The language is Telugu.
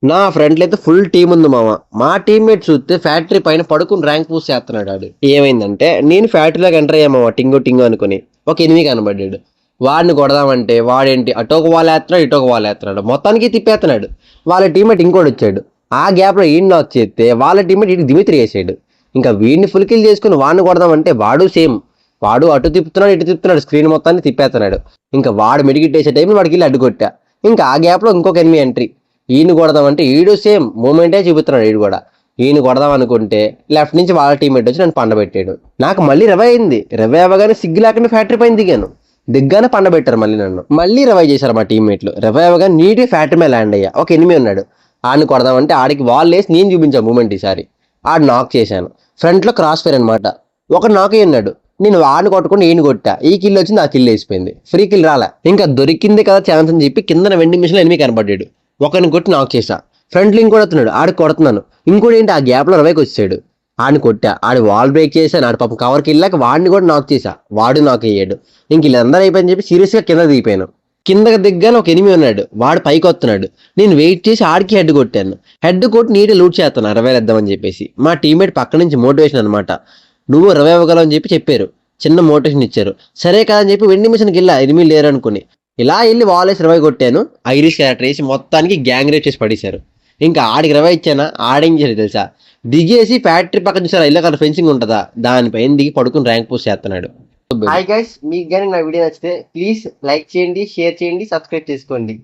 నా ఫ్రెండ్‌లో అయితే ఫుల్ టీమ్ ఉంది మామ. మా టీమ్‌మేట్ చూస్తే ఫ్యాక్టరీ పైన పడుకొని ర్యాంక్ పుష్ చేస్తున్నాడు ఆడు. ఏమైందంటే నేను ఫ్యాక్టరీలోకి ఎంటర్ అయ్యా మామ టింగు టింగు అనుకుని. ఒక ఎనిమి కనపడ్డాడు. వాడిని కొడదామంటే వాడేంటి అటొక వాలేస్తున్నాడు, ఇటొక వాలేస్తున్నాడు. మొత్తానికి తిప్పేస్తున్నాడు. వాళ్ళ టీమ్‌మేట్ ఇంకోడొచ్చాడు. ఆ గ్యాప్‌లో ఈడిని నాక్ చేస్తే వాళ్ళ టీమ్‌మేట్ ఈడికి దిమిత్రి యేసాడు. ఇంకా వీడిని ఫుల్ కిల్ చేసుకొని వాడిని కొడదామంటే వాడు సేమ్. వాడు అటు తిప్పుతున్నాడు, ఇటు తిప్పుతున్నాడు. స్క్రీన్ మొత్తాన్ని తిప్పేస్తున్నాడు. ఇంకా వాడు మిడిగిట్టేసే టైంలో వాడికెళ్ళి అడ్డుకొట్టా. ఇంకా ఆ గ్యాప్‌లో ఇంకొక ఎనిమి ఎంట్రీ. ఈయన కొడదామంటే ఈడు సేమ్ మూమెంటే చూపుతున్నాడు ఈడు కూడా. ఈయన కొడదాం అనుకుంటే లెఫ్ట్ నుంచి వాళ్ళ టీమేట్ వచ్చి నన్ను పండబెట్టాడు. నాకు మళ్ళీ రివైవ్ అయింది. రివైవ్ అవ్వగానే సిగ్గు లేకుండా ఫ్యాక్టరీ పైన దిగాను. దిగ్గానే పండబెట్టారు మళ్ళీ నన్ను. మళ్ళీ రివైవ్ చేశారు మా టీమ్మేట్లు. రివైవ్ అవ్వగానే నీట్గా ఫ్యాక్టరీ మీద ల్యాండ్ అయ్యా. ఒక ఎనిమి ఉన్నాడు. ఆడిని కొడదామంటే ఆడికి వాల్ వేసి నేను చూపించాను మూమెంట్ ఈసారి. ఆడు నాక్ చేశాను. ఫ్రంట్లో క్రాస్ ఫైర్ అనమాట. ఒక నాక్ అయి ఉన్నాడు. నేను వాడిని కొట్టుకుని ఈయన కొట్టా. ఈ కిల్ వచ్చి నా కిల్ వేసిపోయింది. ఫ్రీ కిల్ రాలే. ఇంకా దొరికింది కదా ఛాన్స్ అని చెప్పి కింద వెండింగ్ మిషన్ ఎనిమి కనపడ్డాడు. ఒకరిని కొట్టి నాక్ చేశా. ఫ్రంట్ లింక్ కొడుతున్నాడు. ఆడికి కొడుతున్నాను. ఇంకోటి ఏంటి ఆ గ్యాప్లో రవైకి వచ్చాడు. ఆడిని కొట్టా. ఆడి వాల్ బ్రేక్ చేశాను. ఆడి పాపం కవర్కి వెళ్ళాక వాడిని కూడా నాక్ చేశా. వాడు నాక్ అయ్యాడు. ఇంక వీళ్ళందరూ అయిపోయిందని చెప్పి సీరియస్గా కింద దిగిపోయాను. కిందకి దిగ్గానే ఒక ఎనిమి ఉన్నాడు. వాడు పైకి వస్తున్నాడు. నేను వెయిట్ చేసి ఆడికి హెడ్ కొట్టాను. హెడ్ కొట్టి నీట్గా లూట్ చేస్తాను రివైవ్ ఇద్దామని చెప్పేసి. మా టీమ్మేట్ పక్క నుంచి మోటివేషన్ అనమాట. నువ్వు రివైవ్ ఇవ్వగలవు అని చెప్పి చెప్పారు. చిన్న మోటివేషన్ ఇచ్చారు. సరే కదా అని చెప్పి వెండి మిషన్కి వెళ్ళా ఎనిమి లేరు అనుకుని. ఇలా వెళ్ళి వాలేసి రివైవ్ కొట్టాను. ఐరిష్ క్యారెక్టర్ వేసి మొత్తానికి గ్యాంగ్ రేప్ చేసి పడేశారు. ఇంకా ఆడికి రివైవ్ ఇచ్చానా ఆడేం చేశారు తెలుసా? దిగేసి ఫ్యాక్టరీ పక్కన చూసారా ఇల్లు అక్కడ ఫెన్సింగ్ ఉంటుందా దానిపైన దిగి పడుకుని ర్యాంక్ పోస్ట్ చేస్తున్నాడు. హాయ్ గైస్, మీకు కానీ నా వీడియో నచ్చితే ప్లీజ్ లైక్ చేయండి, షేర్ చేయండి, సబ్స్క్రైబ్ చేసుకోండి.